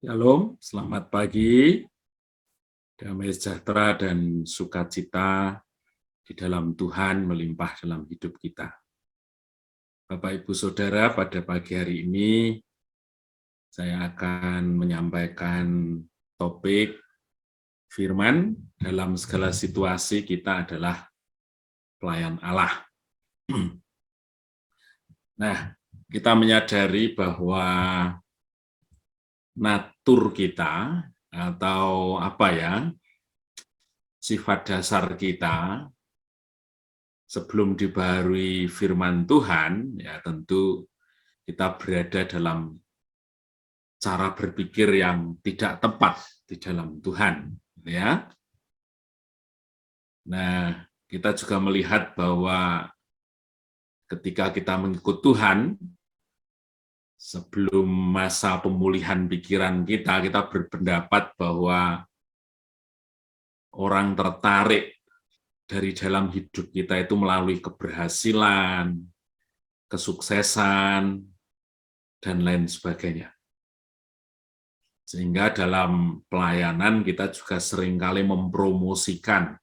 Shalom, selamat pagi, damai sejahtera dan sukacita di dalam Tuhan melimpah dalam hidup kita. Bapak, Ibu, Saudara, pada pagi hari ini saya akan menyampaikan topik firman dalam segala situasi kita adalah pelayan Allah. Nah, kita menyadari bahwa natur kita atau sifat dasar kita sebelum dibaharui firman Tuhan, ya tentu kita berada dalam cara berpikir yang tidak tepat di dalam Tuhan, ya. Nah, kita juga melihat bahwa ketika kita mengikut Tuhan, sebelum masa pemulihan pikiran kita berpendapat bahwa orang tertarik dari dalam hidup kita itu melalui keberhasilan, kesuksesan, dan lain sebagainya. Sehingga dalam pelayanan kita juga seringkali mempromosikan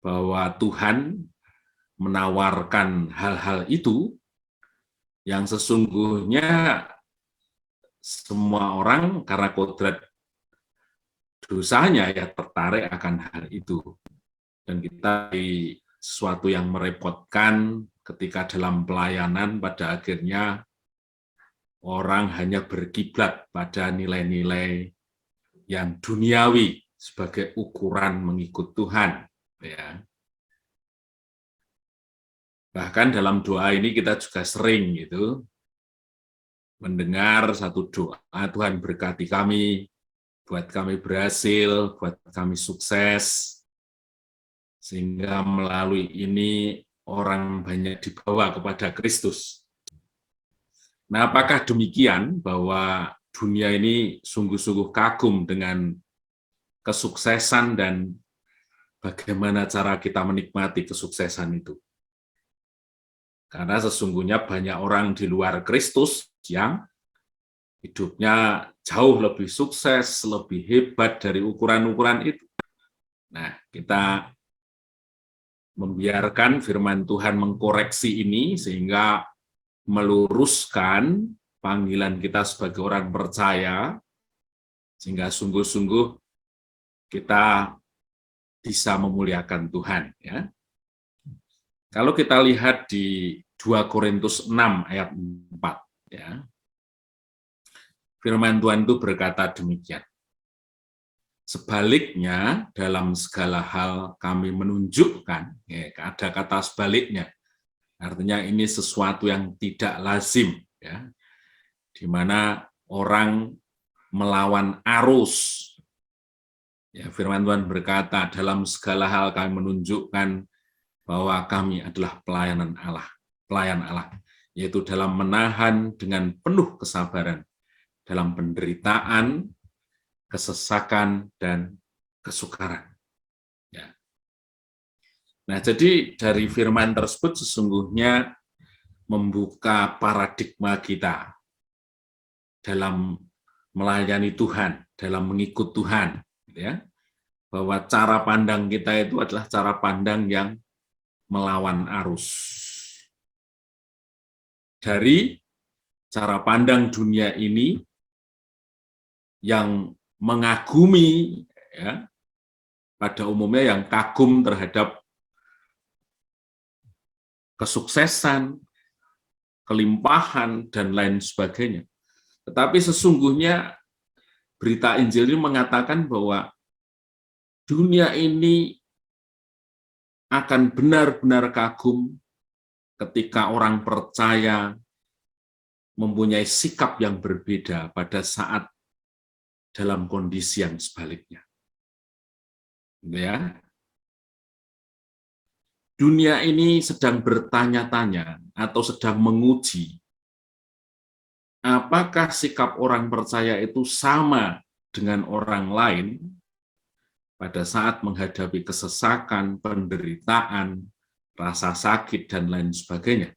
bahwa Tuhan menawarkan hal-hal itu yang sesungguhnya semua orang karena kodrat dosanya ya tertarik akan hal itu. Dan kita di sesuatu yang merepotkan ketika dalam pelayanan pada akhirnya orang hanya berkiblat pada nilai-nilai yang duniawi sebagai ukuran mengikut Tuhan. Ya. Bahkan dalam doa ini kita juga sering mendengar satu doa, Tuhan berkati kami, buat kami berhasil, buat kami sukses, sehingga melalui ini orang banyak dibawa kepada Kristus. Nah, apakah demikian bahwa dunia ini sungguh-sungguh kagum dengan kesuksesan dan bagaimana cara kita menikmati kesuksesan itu? Karena sesungguhnya banyak orang di luar Kristus yang hidupnya jauh lebih sukses, lebih hebat dari ukuran-ukuran itu. Nah, kita membiarkan firman Tuhan mengkoreksi ini sehingga meluruskan panggilan kita sebagai orang percaya, sehingga sungguh-sungguh kita bisa memuliakan Tuhan. Ya. Kalau kita lihat di 2 Korintus 6 ayat 4, ya, firman Tuhan itu berkata demikian. Sebaliknya, dalam segala hal kami menunjukkan, ya, ada kata sebaliknya, artinya ini sesuatu yang tidak lazim, ya, di mana orang melawan arus. Ya, firman Tuhan berkata, dalam segala hal kami menunjukkan bahwa kami adalah pelayan Allah, yaitu dalam menahan dengan penuh kesabaran dalam penderitaan, kesesakan, dan kesukaran. Ya. Nah, jadi dari firman tersebut sesungguhnya membuka paradigma kita dalam melayani Tuhan, dalam mengikut Tuhan, ya, bahwa cara pandang kita itu adalah cara pandang yang melawan arus. Dari cara pandang dunia ini yang mengagumi, ya, pada umumnya yang kagum terhadap kesuksesan, kelimpahan, dan lain sebagainya. Tetapi sesungguhnya berita Injil ini mengatakan bahwa dunia ini akan benar-benar kagum ketika orang percaya mempunyai sikap yang berbeda pada saat dalam kondisi yang sebaliknya. Ya. Dunia ini sedang bertanya-tanya atau sedang menguji apakah sikap orang percaya itu sama dengan orang lain pada saat menghadapi kesesakan, penderitaan, rasa sakit, dan lain sebagainya.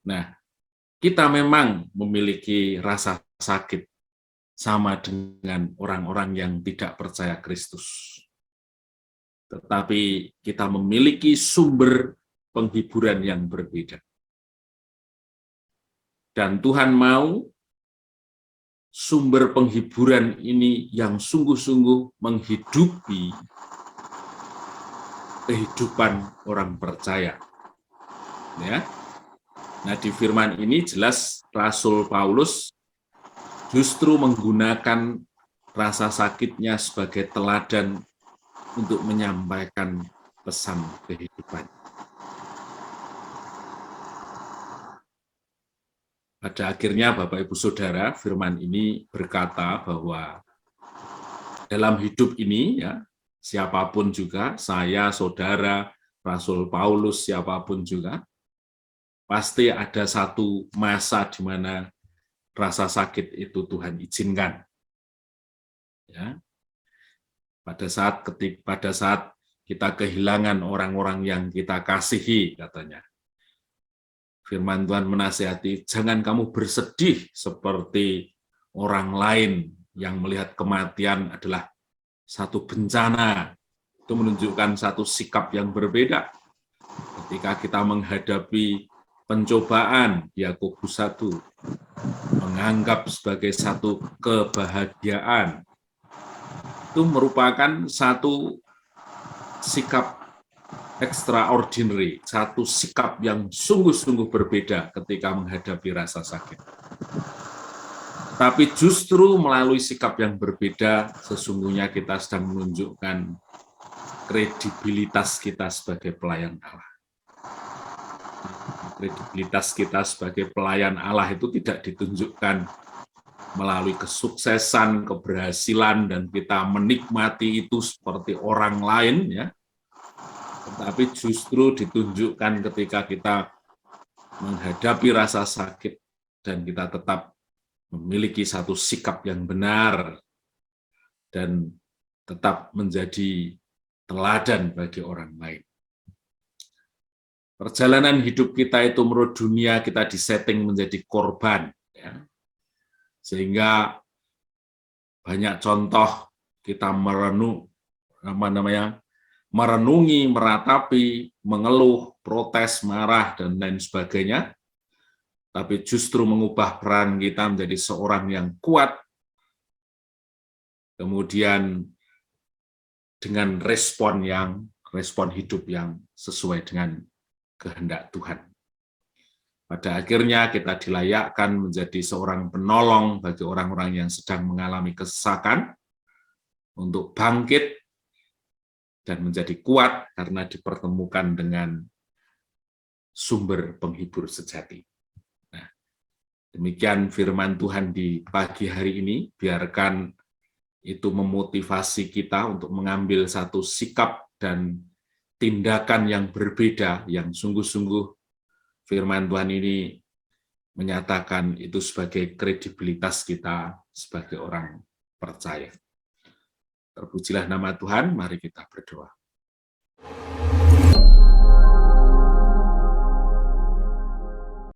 Nah, kita memang memiliki rasa sakit sama dengan orang-orang yang tidak percaya Kristus. Tetapi kita memiliki sumber penghiburan yang berbeda. Dan Tuhan mau sumber penghiburan ini yang sungguh-sungguh menghidupi kehidupan orang percaya. Ya. Nah, di firman ini jelas Rasul Paulus justru menggunakan rasa sakitnya sebagai teladan untuk menyampaikan pesan kehidupan. Pada akhirnya, Bapak Ibu Saudara, firman ini berkata bahwa dalam hidup ini, ya, siapapun juga, saya, saudara, Rasul Paulus, siapapun juga, pasti ada satu masa di mana rasa sakit itu Tuhan izinkan. Ya. Pada saat kita kehilangan orang-orang yang kita kasihi, katanya. Firman Tuhan menasihati, jangan kamu bersedih seperti orang lain yang melihat kematian adalah satu bencana. Itu menunjukkan satu sikap yang berbeda. Ketika kita menghadapi pencobaan, Yakobus 1 menganggap sebagai satu kebahagiaan. Itu merupakan satu sikap extraordinary, satu sikap yang sungguh-sungguh berbeda ketika menghadapi rasa sakit. Tapi justru melalui sikap yang berbeda, sesungguhnya kita sedang menunjukkan kredibilitas kita sebagai pelayan Allah. Kredibilitas kita sebagai pelayan Allah itu tidak ditunjukkan melalui kesuksesan, keberhasilan, dan kita menikmati itu seperti orang lain, ya. Tetapi justru ditunjukkan ketika kita menghadapi rasa sakit dan kita tetap memiliki satu sikap yang benar dan tetap menjadi teladan bagi orang lain. Perjalanan hidup kita itu menurut dunia kita disetting menjadi korban, ya. Sehingga banyak contoh kita merenungi, meratapi, mengeluh, protes, marah, dan lain sebagainya, tapi justru mengubah peran kita menjadi seorang yang kuat, kemudian dengan respon hidup yang sesuai dengan kehendak Tuhan. Pada akhirnya kita dilayakkan menjadi seorang penolong bagi orang-orang yang sedang mengalami kesesakan, untuk bangkit dan menjadi kuat karena dipertemukan dengan sumber penghibur sejati. Nah, demikian firman Tuhan di pagi hari ini. Biarkan itu memotivasi kita untuk mengambil satu sikap dan tindakan yang berbeda, yang sungguh-sungguh firman Tuhan ini menyatakan itu sebagai kredibilitas kita sebagai orang percaya. Terpujilah nama Tuhan, mari kita berdoa.